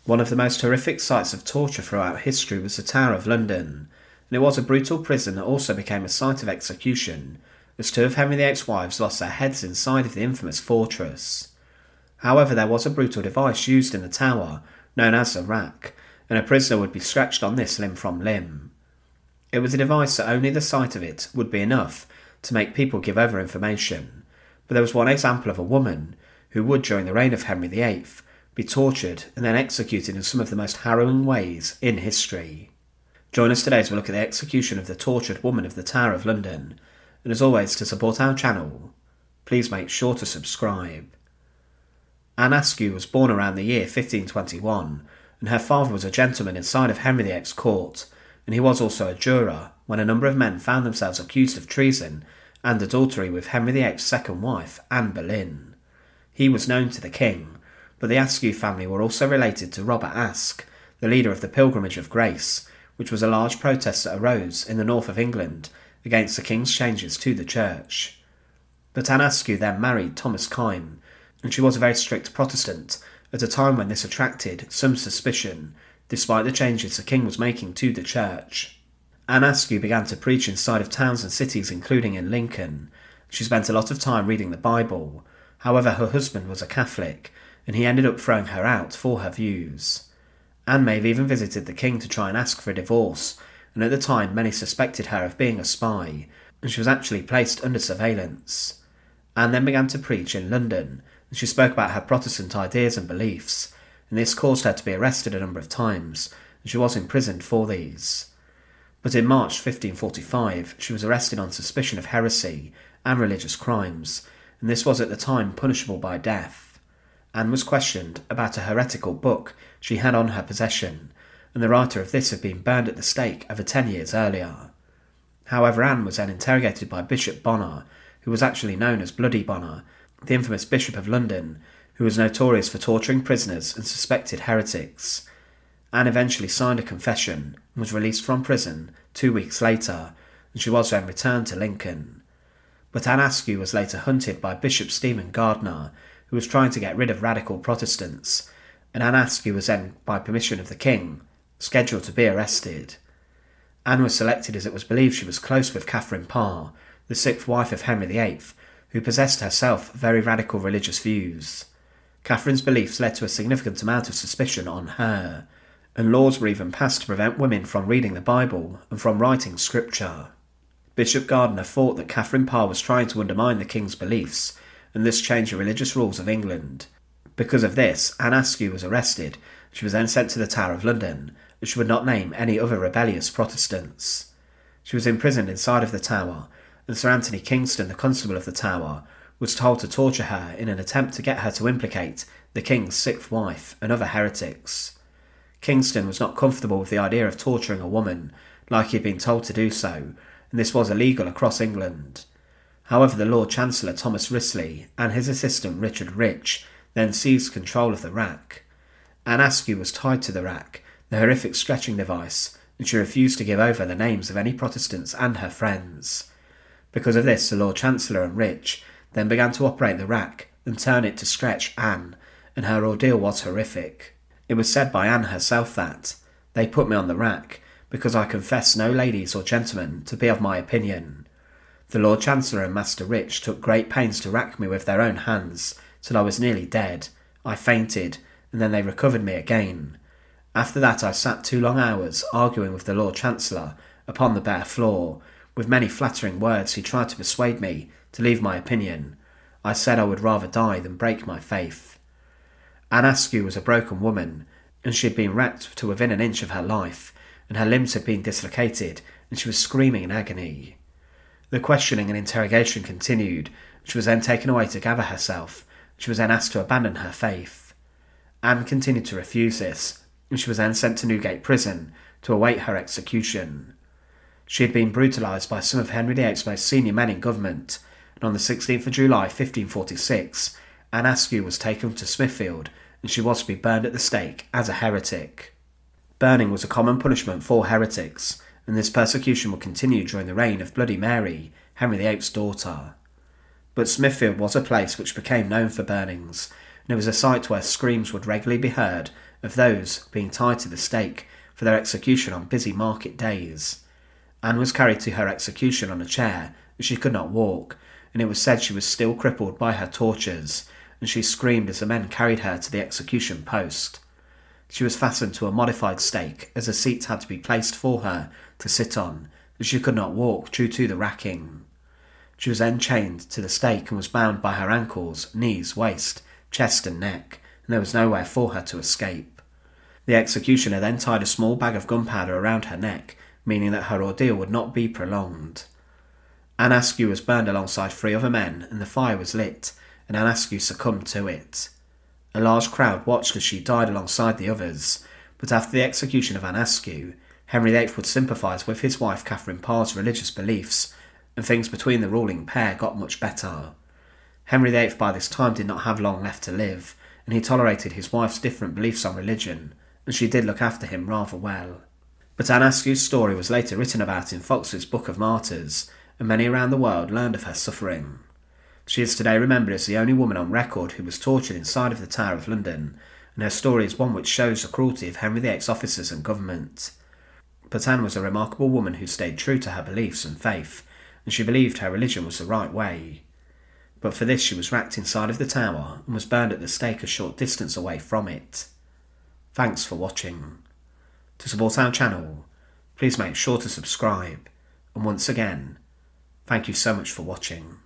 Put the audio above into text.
One of the most horrific sights of torture throughout history was the Tower of London, and it was a brutal prison that also became a site of execution, as two of Henry VIII's wives lost their heads inside of the infamous fortress. However, there was a brutal device used in the tower, known as a rack, and a prisoner would be stretched on this limb from limb. It was a device that only the sight of it would be enough to make people give over information, but there was one example of a woman who would, during the reign of Henry VIII, be tortured and then executed in some of the most harrowing ways in history. Join us today as we look at the execution of the tortured woman of the Tower of London, and as always, to support our channel, please make sure to subscribe. Anne Askew was born around the year 1521, and her father was a gentleman inside of Henry VIII's court, and he was also a juror when a number of men found themselves accused of treason and adultery with Henry VIII's second wife, Anne Boleyn. He was known to the king, but the Askew family were also related to Robert Aske, the leader of the Pilgrimage of Grace, which was a large protest that arose in the north of England against the king's changes to the church. But Anne Askew then married Thomas Kyme, and she was a very strict Protestant at a time when this attracted some suspicion, despite the changes the king was making to the church. Anne Askew began to preach inside of towns and cities, including in Lincoln. She spent a lot of time reading the Bible. However, her husband was a Catholic, and he ended up throwing her out for her views. Anne may have even visited the king to try and ask for a divorce, and at the time many suspected her of being a spy, and she was actually placed under surveillance. Anne then began to preach in London, and she spoke about her Protestant ideas and beliefs, and this caused her to be arrested a number of times, and she was imprisoned for these. But in March 1545 she was arrested on suspicion of heresy and religious crimes, and this was at the time punishable by death. Anne was questioned about a heretical book she had on her possession, and the writer of this had been burned at the stake over 10 years earlier. However, Anne was then interrogated by Bishop Bonner, who was actually known as Bloody Bonner, the infamous Bishop of London, who was notorious for torturing prisoners and suspected heretics. Anne eventually signed a confession and was released from prison 2 weeks later, and she was then returned to Lincoln. But Anne Askew was later hunted by Bishop Stephen Gardiner, who was trying to get rid of radical Protestants, and Anne Askew was then, by permission of the king, scheduled to be arrested. Anne was selected as it was believed she was close with Catherine Parr, the sixth wife of Henry VIII, who possessed herself very radical religious views. Catherine's beliefs led to a significant amount of suspicion on her, and laws were even passed to prevent women from reading the Bible and from writing scripture. Bishop Gardiner thought that Catherine Parr was trying to undermine the king's beliefs, and thus change the religious rules of England. Because of this, Anne Askew was arrested. She was then sent to the Tower of London, and she would not name any other rebellious Protestants. She was imprisoned inside of the Tower, and Sir Anthony Kingston, the constable of the Tower, was told to torture her in an attempt to get her to implicate the king's sixth wife and other heretics. Kingston was not comfortable with the idea of torturing a woman, like he had been told to do so, and this was illegal across England. However, the Lord Chancellor Thomas Risley and his assistant Richard Rich then seized control of the rack. Anne Askew was tied to the rack, the horrific stretching device, and she refused to give over the names of any Protestants and her friends. Because of this, the Lord Chancellor and Rich then began to operate the rack and turn it to stretch Anne, and her ordeal was horrific. It was said by Anne herself that, "They put me on the rack, because I confess no ladies or gentlemen to be of my opinion. The Lord Chancellor and Master Rich took great pains to rack me with their own hands, till I was nearly dead. I fainted, and then they recovered me again. After that I sat 2 long hours arguing with the Lord Chancellor upon the bare floor. With many flattering words he tried to persuade me to leave my opinion. I said I would rather die than break my faith." Anne Askew was a broken woman, and she had been racked to within an inch of her life, and her limbs had been dislocated, and she was screaming in agony. The questioning and interrogation continued. She was then taken away to gather herself. She was then asked to abandon her faith. Anne continued to refuse this, and she was then sent to Newgate Prison to await her execution. She had been brutalised by some of Henry VIII's most senior men in government, and on the 16th of July 1546, Anne Askew was taken to Smithfield, and she was to be burned at the stake as a heretic. Burning was a common punishment for heretics, and this persecution would continue during the reign of Bloody Mary, Henry VIII's daughter. But Smithfield was a place which became known for burnings, and it was a site where screams would regularly be heard of those being tied to the stake for their execution on busy market days. Anne was carried to her execution on a chair as she could not walk, and it was said she was still crippled by her tortures, and she screamed as the men carried her to the execution post. She was fastened to a modified stake, as a seat had to be placed for her to sit on, as she could not walk due to the racking. She was then chained to the stake and was bound by her ankles, knees, waist, chest and neck, and there was nowhere for her to escape. The executioner then tied a small bag of gunpowder around her neck, meaning that her ordeal would not be prolonged. Anne Askew was burned alongside 3 other men, and the fire was lit, and Anne Askew succumbed to it. A large crowd watched as she died alongside the others, but after the execution of Anne Askew, Henry VIII would sympathise with his wife Catherine Parr's religious beliefs, and things between the ruling pair got much better. Henry VIII by this time did not have long left to live, and he tolerated his wife's different beliefs on religion, and she did look after him rather well. But Anne Askew's story was later written about in Fox's Book of Martyrs, and many around the world learned of her suffering. She is today remembered as the only woman on record who was tortured inside of the Tower of London, and her story is one which shows the cruelty of Henry VIII's officers and government. But Anne was a remarkable woman who stayed true to her beliefs and faith, and she believed her religion was the right way. But for this she was racked inside of the tower and was burned at the stake a short distance away from it. Thanks for watching. To support our channel, please make sure to subscribe, and once again, thank you so much for watching.